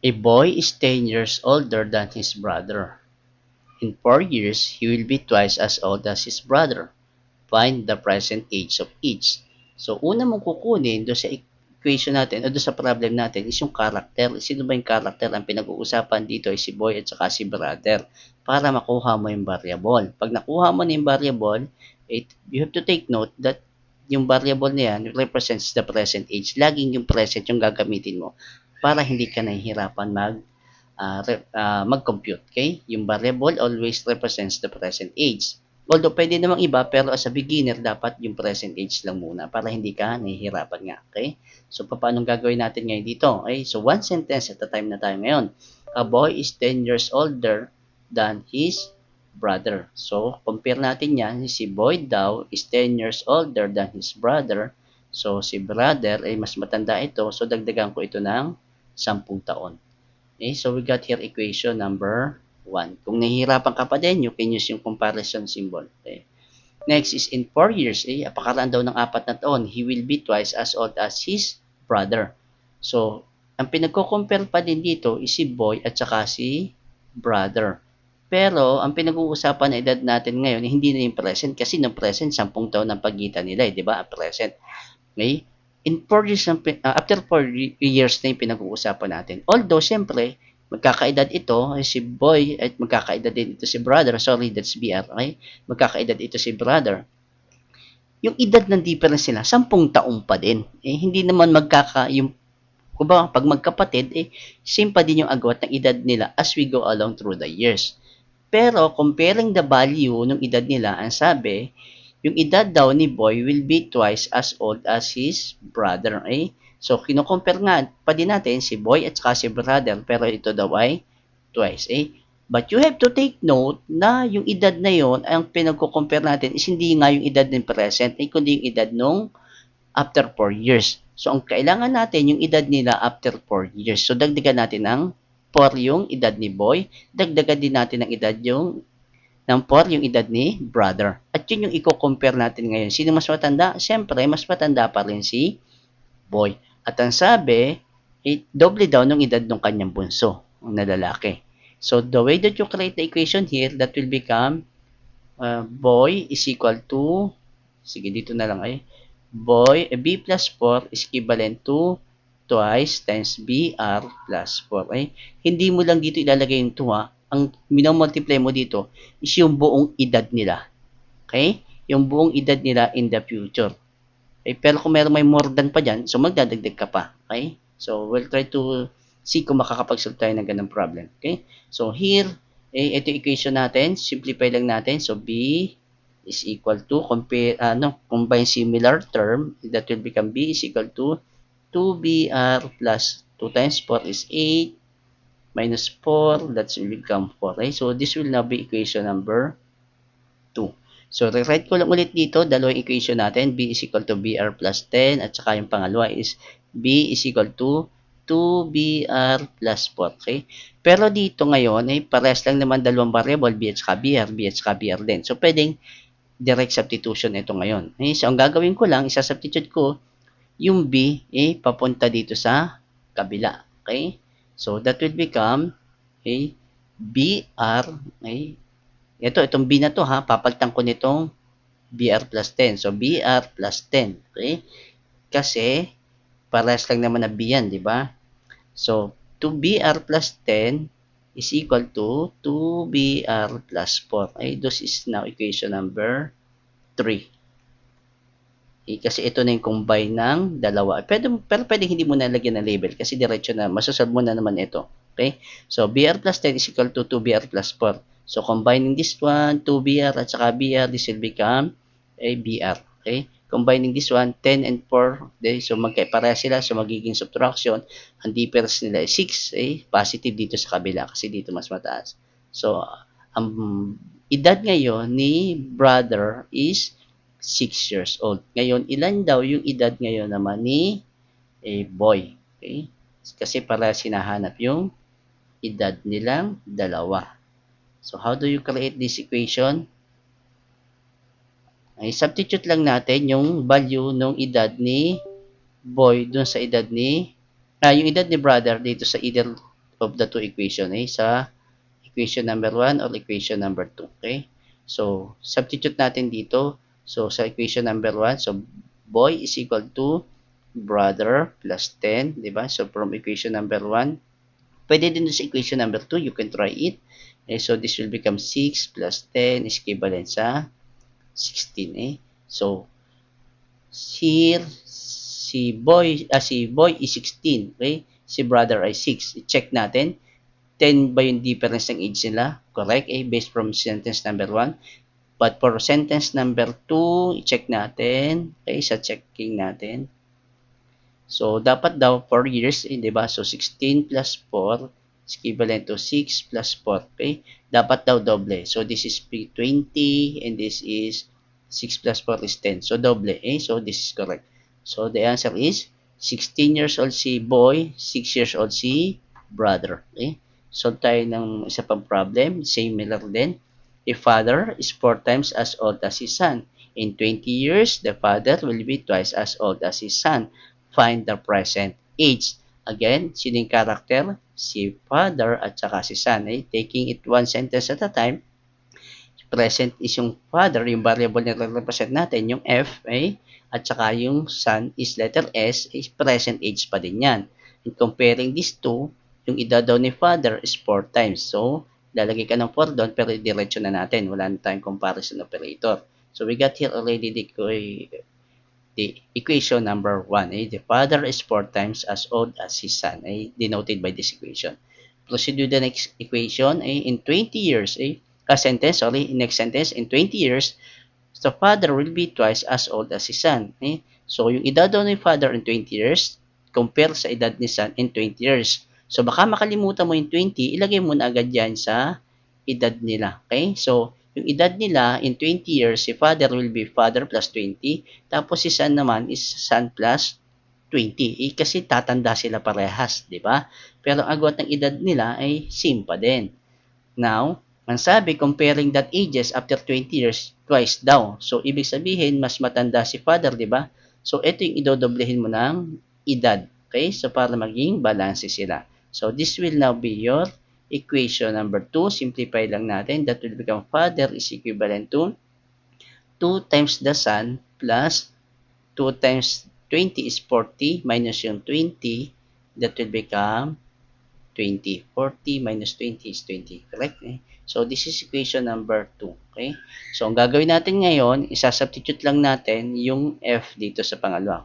A boy is 10 years older than his brother. In 4 years, he will be twice as old as his brother. Find the present age of each. So, una mong kukunin doon sa equation natin o doon sa problem natin is yung character. Sino ba yung character? Ang pinag-uusapan dito ay si boy at saka si brother para makuha mo yung variable. Pag nakuha mo na yung variable, you have to take note that yung variable na yan represents the present age. Laging yung present yung gagamitin mo para hindi ka nahihirapan mag-compute. Okay? Yung variable always represents the present age. Although pwede namang iba, pero as a beginner, dapat yung present age lang muna para hindi ka nahihirapan nga. Okay? So, paano gagawin natin ngayon dito? Okay? So, one sentence at a time na tayo ngayon. A boy is 10 years older than his brother. So, compare natin yan. Si boy daw is 10 years older than his brother. So, si brother ay mas matanda ito. So, dagdagan ko ito ng 10 taon. Okay, so we got here equation number 1. Kung nahihirapan ka pa din, you can use yung comparison symbol. Okay. Next is in 4 years, apakaraan daw ng 4 na taon, he will be twice as old as his brother. So, ang pinagko-compare pa din dito is si boy at saka si brother. Pero, ang pinag-uusapan na edad natin ngayon, hindi na yung present kasi no present, 10 taon ang pagitan nila, di ba? Present. Okay? In 4 years, after 4 years na yung pinag-uusapan natin. Although, siyempre, magkakaedad ito, si boy, at magkakaedad din ito si brother. Sorry, that's BR, okay? Magkakaedad ito si brother. Yung edad ng difference nila, 10 taong pa din. Hindi naman pag magkapatid, same pa din yung agwat ng edad nila as we go along through the years. Pero, comparing the value ng edad nila, ang sabi, yung edad daw ni boy will be twice as old as his brother. So, kino-compare nga pa din natin si boy at saka si brother, pero ito daw ay twice. But you have to take note na yung edad na yon, ang pinagko-compare natin is hindi nga yung edad ng present, kundi yung edad nung after 4 years. So, ang kailangan natin yung edad nila after 4 years. So, dagdagan natin ng 4 yung edad ni boy, dagdagan din natin ng edad ng 4 yung edad ni brother. At yun yung i-compare natin ngayon. Sino mas matanda? Siyempre, mas matanda pa rin si boy. At ang sabi, doble daw ng edad ng kanyang bunso, na lalaki. So, the way that you create the equation here, that will become boy is equal to, sige dito na lang boy, b plus 4 is equivalent to twice times br plus 4. Hindi mo lang dito ilalagay yung 2 ang minomultiply mo dito is yung buong edad nila. Okay? Yung buong edad nila in the future. Okay? Pero kung meron may more than pa dyan, so magdadagdag ka pa. Okay? So, we'll try to see kung makakapag-solve tayo ng ganang problem. Okay? So, here, ito equation natin. Simplify lang natin. So, b is equal to, combine similar term, that will become b is equal to 2br plus 2 times 4 is 8 minus 4, that will become 4. Okay? So, this will now be equation number 2. So, rewrite ko lang ulit dito, dalawang equation natin, b is equal to br plus 10, at saka yung pangalawa is b is equal to 2br plus 4. Okay? Pero dito ngayon, parehas lang naman dalawang variable, b at saka br din. So, pwedeng direct substitution ito ngayon. Okay? So, ang gagawin ko lang, isa-substitute ko yung b, papunta dito sa kabila. Okay? So, that will become BR. Itong B na to ha, papalitan ko nitong BR plus 10. So, BR plus 10. Okay? Kasi, parehas lang naman na B yan, di ba? So, 2BR plus 10 is equal to 2BR plus 4. This is now equation number 3. Kasi ito na yung combine ng dalawa. Pero pwede hindi mo nalagyan ng label kasi diretso na, masasolve mo na naman ito. Okay? So, BR plus 10 is equal to 2BR plus 4. So, combining this one, 2BR at saka BR, this will become a BR. Okay? Combining this one, 10 and 4. Okay? So, magkaipareha sila. So, magiging subtraction. Ang difference nila is 6. Positive dito sa kabila kasi dito mas mataas. So, ang edad ngayon ni brother is 6 years old. Ngayon, ilan daw yung edad ngayon naman ni boy? Okay? Kasi para sinahanap yung edad nilang dalawa. So, how do you create this equation? Substitute lang natin yung value ng edad ni boy dun sa edad ni yung edad ni brother dito sa either of the two equation, sa equation number 1 or equation number 2. Okay? So, substitute natin dito. So, sa equation number 1, so boy is equal to brother plus 10, di ba? So, from equation number 1, pwede din sa equation number 2, you can try it. Okay, so, this will become 6 plus 10 is equivalent sa 16. So, here, si boy is 16. Okay? Si brother ay 6. I-check natin. 10 ba yung difference ng age nila? Correct, based from sentence number 1. But for sentence number 2, i-check natin. Okay, sa checking natin. So, dapat daw 4 years, di ba? So, 16 plus 4 is equivalent to 6 plus 4. Okay? Dapat daw doble. So, this is 20 and this is 6 plus 4 is 10. So, doble. So, this is correct. So, the answer is 16 years old si boy, 6 years old si brother. Okay? Solve tayo ng isa pang problem. Similar din. A father is 4 times as old as his son. In 20 years, the father will be twice as old as his son. Find the present age. Again, sino yung character? Si father at saka si son. Taking it one sentence at a time. Present is yung father, yung variable na represent natin, yung F, at saka yung son is letter S, is present age pa din yan. And comparing these two, yung edad daw ni father is 4 times. So, lalagay ka ng 4 doon, pero diretso na natin. Wala na tayong comparison operator. So, we got here already the equation number 1. The father is 4 times as old as his son, denoted by this equation. Proceed to the next equation. In 20 years, next sentence, in 20 years, the father will be twice as old as his son. So, yung edad daw ni father in 20 years, compare sa edad ni son in 20 years. So, baka makalimutan mo yung 20, ilagay mo na agad yan sa edad nila. Okay? So, yung edad nila in 20 years, si father will be father plus 20, tapos si son naman is son plus 20. Kasi tatanda sila parehas, di ba? Pero ang agwat ng edad nila ay same pa din. Now, ang sabi, comparing that ages after 20 years, twice daw. So, ibig sabihin, mas matanda si father, di ba? So, ito yung idodoblehin mo ng edad. Okay? So, para maging balance sila. So, this will now be your equation number 2. Simplify lang natin. That will become father is equivalent to 2 times the son plus 2 times 20 is 40 minus yung 20. That will become 20. 40 minus 20 is 20. Correct? So, this is equation number 2. Okay? So, ang gagawin natin ngayon, isasubstitute lang natin yung F dito sa pangalawa.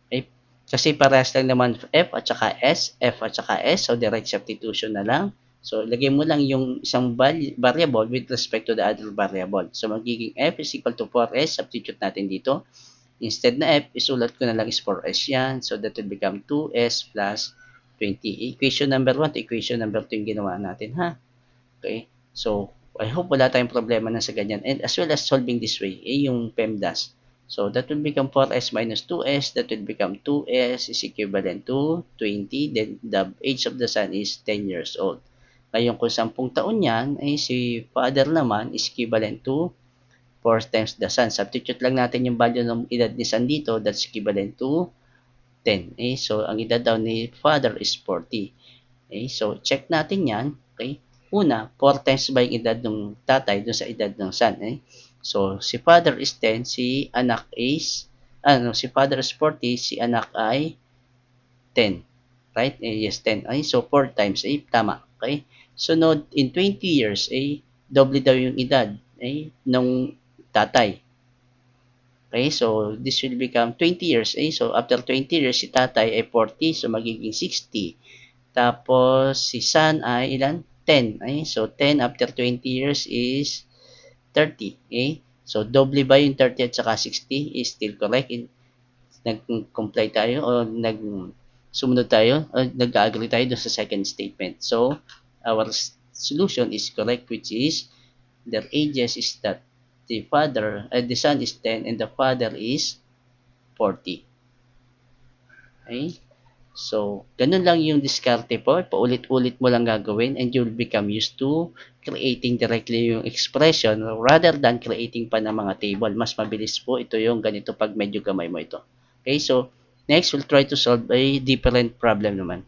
Okay? Kasi parehas lang naman F at saka S. F at saka S. So, direct substitution na lang. So, ilagay mo lang yung isang variable with respect to the other variable. So, magiging F is equal to 4S. Substitute natin dito. Instead na F, isulat ko na lang is 4S yan. So, that will become 2S plus 20. Equation number 1 to equation number 2 yung ginawa natin, ha? Okay? So, I hope wala tayong problema na sa ganyan. And as well as solving this way, yung PEMDAS. So, that will become 4S minus 2S. That will become 2S is equivalent to 20. Then, the age of the son is 10 years old. Ngayon, kung 10 taon yan, si father naman is equivalent to 4 times the son. Substitute lang natin yung value ng edad ni son dito. That's equivalent to 10. So, ang edad daw ni father is 40. So, check natin yan. Okay? Una, 4 times ba yung edad ng tatay dun sa edad ng son? So, si father is 10, si anak is, si father is 40, si anak ay 10. Right? Yes, 10. So, 4 times. Tama. Okay? So, no, in 20 years, doble daw yung edad nung tatay. Okay, so this will become 20 years. So after 20 years, si tatay ay 40, so magiging 60. Tapos si son ay ilan? 10. So 10 after 20 years is 30. So doble ba yung 30 at saka 60? Is still correct. Nag-comply tayo o sumunod tayo o nag-agree tayo doon sa second statement. So our solution is correct, which is their ages is that the son is 10 and the father is 40. Okay? So, ganun lang yung diskarte po. Paulit-ulit mo lang gagawin and you'll become used to creating directly yung expression rather than creating pa ng mga table. Mas mabilis po ito yung ganito pag medyo gamay mo ito. Okay? So, next, we'll try to solve a different problem naman.